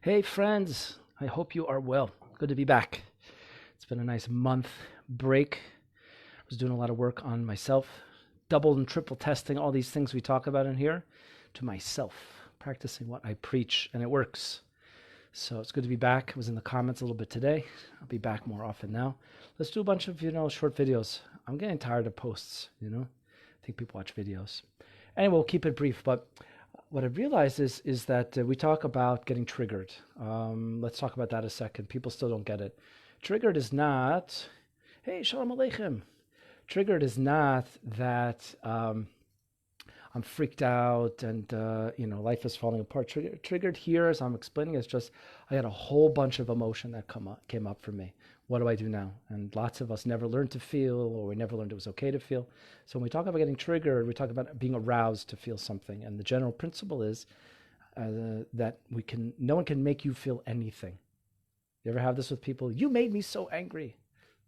Hey friends, I hope you are well. Good to be back. It's been a nice month break. I was doing a lot of work on myself, double and triple testing all these things we talk about in here to myself, practicing what I preach, and it works. So it's good to be back. I was in the comments a little bit today. I'll be back more often now. Let's do a bunch of, short videos. I'm getting tired of posts. I think people watch videos. Anyway, we'll keep it brief, but what I've realized is that we talk about getting triggered. Let's talk about that a second. People still don't get it. Triggered is not, hey, shalom aleichem. Triggered is not that I'm freaked out and life is falling apart. Triggered here, as I'm explaining, is just I had a whole bunch of emotion that came up for me. What do I do now? And lots of us never learned to feel, or we never learned it was okay to feel. So when we talk about getting triggered, we talk about being aroused to feel something. And the general principle is that no one can make you feel anything. You ever have this with people? You made me so angry.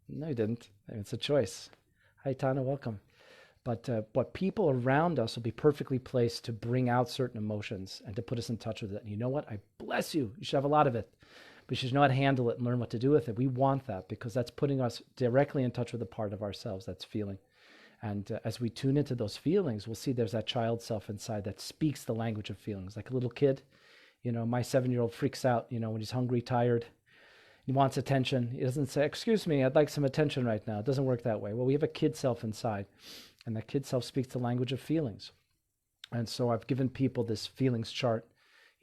No, you didn't. It's a choice. Hi, Tana, welcome. But people around us will be perfectly placed to bring out certain emotions and to put us in touch with it. And you know what? I bless you. You should have a lot of it. But you should know how to handle it and learn what to do with it. We want that because that's putting us directly in touch with the part of ourselves that's feeling. And as we tune into those feelings, we'll see there's that child self inside that speaks the language of feelings. Like a little kid, my 7-year-old freaks out, when he's hungry, tired. He wants attention. He doesn't say, excuse me, I'd like some attention right now. It doesn't work that way. Well, we have a kid self inside. And that kid self speaks the language of feelings. And so I've given people this feelings chart,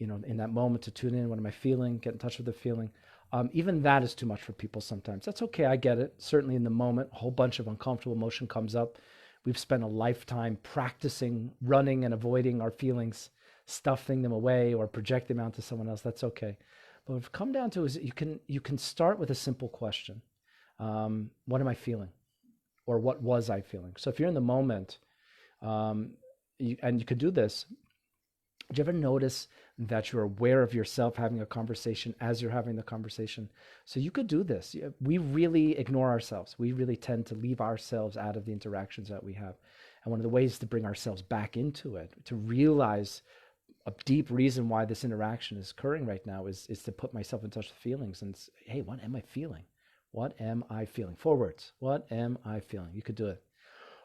in that moment to tune in. What am I feeling? Get in touch with the feeling. Even that is too much for people sometimes. That's okay. I get it. Certainly in the moment, a whole bunch of uncomfortable emotion comes up. We've spent a lifetime practicing running and avoiding our feelings, stuffing them away or projecting them onto someone else. That's okay. But what we've come down to is you can start with a simple question. What am I feeling? Or what was I feeling? So if you're in the moment, and you could do this, do you ever notice that you're aware of yourself having a conversation as you're having the conversation? So you could do this. We really ignore ourselves. We really tend to leave ourselves out of the interactions that we have. And one of the ways to bring ourselves back into it, to realize a deep reason why this interaction is occurring right now is to put myself in touch with feelings and say, hey, what am I feeling? What am I feeling? Forwards. What am I feeling? You could do it.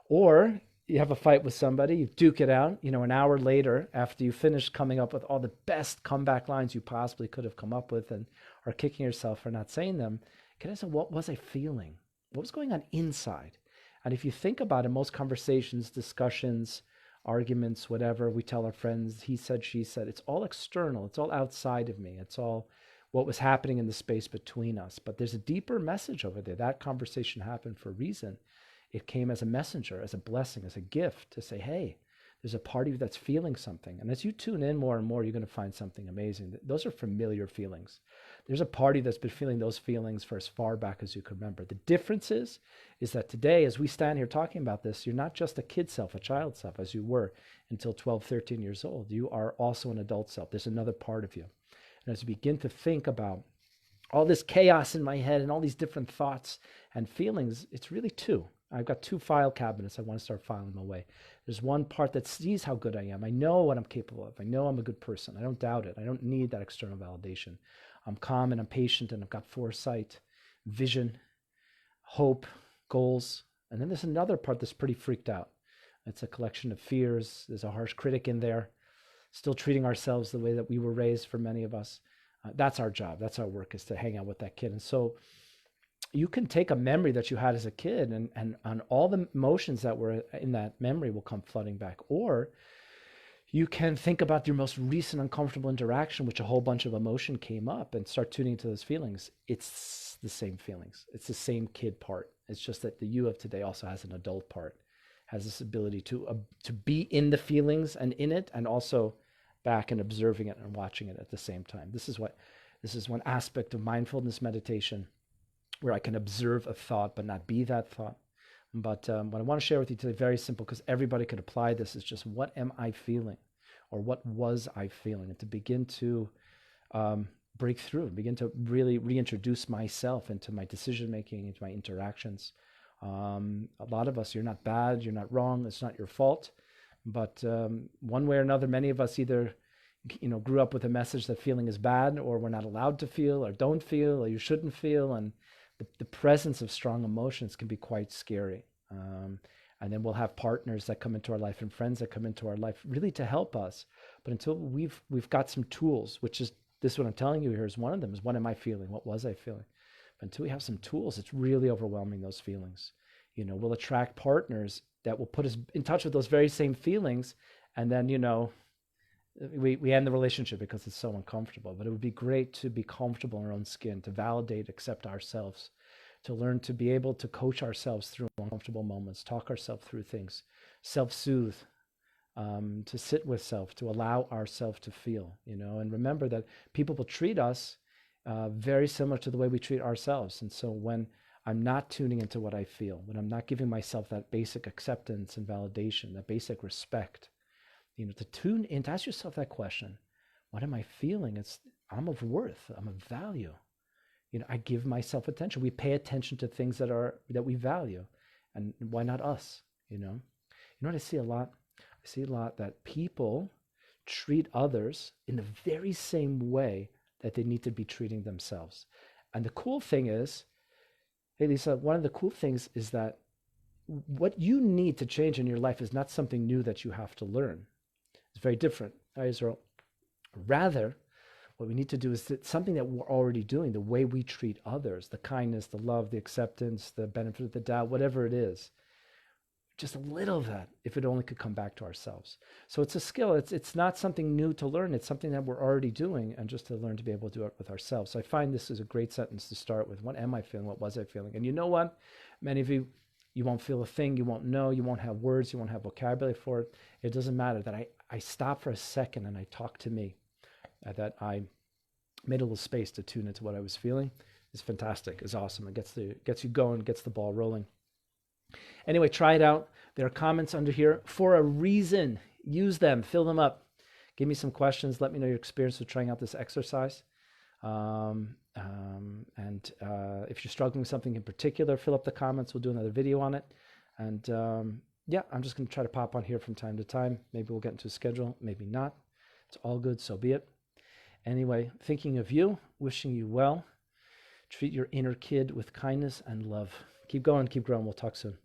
Or you have a fight with somebody, you duke it out, an hour later, after you finish coming up with all the best comeback lines you possibly could have come up with and are kicking yourself for not saying them. Can I say, what was I feeling? What was going on inside? And if you think about it, most conversations, discussions, arguments, whatever, we tell our friends, he said, she said, it's all external. It's all outside of me. It's all what was happening in the space between us. But there's a deeper message over there. That conversation happened for a reason. It came as a messenger, as a blessing, as a gift to say, hey, there's a part of you that's feeling something. And as you tune in more and more, you're going to find something amazing. Those are familiar feelings. There's a part of you that's been feeling those feelings for as far back as you can remember. The difference is that today, as we stand here talking about this, you're not just a kid self, a child self, as you were until 12, 13 years old. You are also an adult self. There's another part of you. And as you begin to think about all this chaos in my head and all these different thoughts and feelings, it's really two. I've got two file cabinets. I want to start filing them away. There's one part that sees how good I am. I know what I'm capable of. I know I'm a good person. I don't doubt it. I don't need that external validation. I'm calm and I'm patient and I've got foresight, vision, hope, goals. And then there's another part that's pretty freaked out. It's a collection of fears. There's a harsh critic in there, still treating ourselves the way that we were raised for many of us. That's our job. That's our work, is to hang out with that kid. And so you can take a memory that you had as a kid and all the emotions that were in that memory will come flooding back. Or you can think about your most recent uncomfortable interaction, which a whole bunch of emotion came up, and start tuning into those feelings. It's the same feelings. It's the same kid part. It's just that the you of today also has an adult part, has this ability to be in the feelings and in it, and also back and observing it and watching it at the same time. This is one aspect of mindfulness meditation, where I can observe a thought but not be that thought. But what I want to share with you today, very simple, because everybody could apply this, is just what am I feeling, or what was I feeling, and to begin to break through, begin to really reintroduce myself into my decision making, into my interactions. A lot of us, you're not bad, you're not wrong, it's not your fault. But one way or another, many of us either grew up with a message that feeling is bad, or we're not allowed to feel, or don't feel, or you shouldn't feel. And the presence of strong emotions can be quite scary. And then we'll have partners that come into our life and friends that come into our life really to help us. But until we've got some tools, which is this, what I'm telling you here is one of them, is what am I feeling? What was I feeling? But until we have some tools, it's really overwhelming, those feelings. We'll attract partners that will put us in touch with those very same feelings. And then, we end the relationship because it's so uncomfortable. But it would be great to be comfortable in our own skin, to validate, accept ourselves, to learn to be able to coach ourselves through uncomfortable moments, talk ourselves through things, self-soothe, to sit with self, to allow ourselves to feel, and remember that people will treat us very similar to the way we treat ourselves. And so when I'm not tuning into what I feel, when I'm not giving myself that basic acceptance and validation, that basic respect, to tune in, to ask yourself that question, what am I feeling? I'm of worth, I'm of value. I give myself attention. We pay attention to things that we value, and why not us? You know what I see a lot? I see a lot that people treat others in the very same way that they need to be treating themselves. And the cool thing is, hey Lisa, one of the cool things is that what you need to change in your life is not something new that you have to learn. It's very different, Israel. Rather, what we need to do is something that we're already doing, the way we treat others, the kindness, the love, the acceptance, the benefit of the doubt, whatever it is. Just a little of that, if it only could come back to ourselves. So it's a skill. It's not something new to learn. It's something that we're already doing, and just to learn to be able to do it with ourselves. So I find this is a great sentence to start with. What am I feeling? What was I feeling? And you know what? Many of you won't feel a thing. You won't know. You won't have words. You won't have vocabulary for it. It doesn't matter that I stop for a second and I talk to me, that I made a little space to tune into what I was feeling. It's fantastic. It's awesome. It gets you going, gets the ball rolling. Anyway, try it out. There are comments under here for a reason. Use them, fill them up. Give me some questions. Let me know your experience with trying out this exercise. And if you're struggling with something in particular, fill up the comments. We'll do another video on it. And yeah, I'm just going to try to pop on here from time to time. Maybe we'll get into a schedule, maybe not. It's all good, so be it. Anyway, thinking of you, wishing you well. Treat your inner kid with kindness and love. Keep going, keep growing. We'll talk soon.